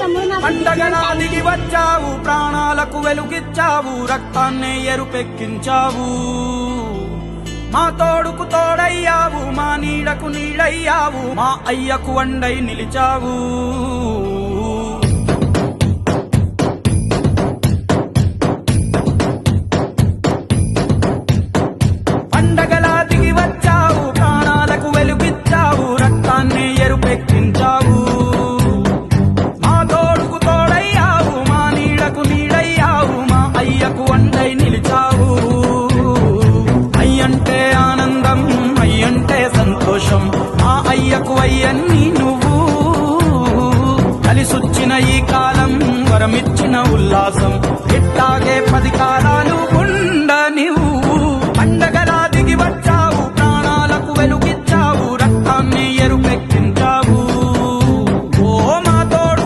పండగలా దిగి వచ్చావు, ప్రాణాలకు వెలుగిచ్చావు, రక్తాన్నే ఎరుపెక్కించావు. మా తోడుకు తోడయ్యావు, మా నీడకు నీడయ్యావు, మా అయ్యకు వండై నిలిచావు. పండగలా దిగి వచ్చావు, ప్రాణాలకు వెలుగిచ్చావు, రక్తాన్నే ఎరుపెక్కించావు. మా తోడుకు తోడయ్యావు, మా నీడకు నీడయ్యావు, మా అయ్యకు వండై నిలిచావు. అయ్యంటే ఆనందం, అయ్యంటే సంతోషం, మా అయ్యకు అయ్యన్ని నువ్వు. కలిసొచ్చిన ఈ కాలం వరమిచ్చిన ఉల్లాసం, ఇట్ట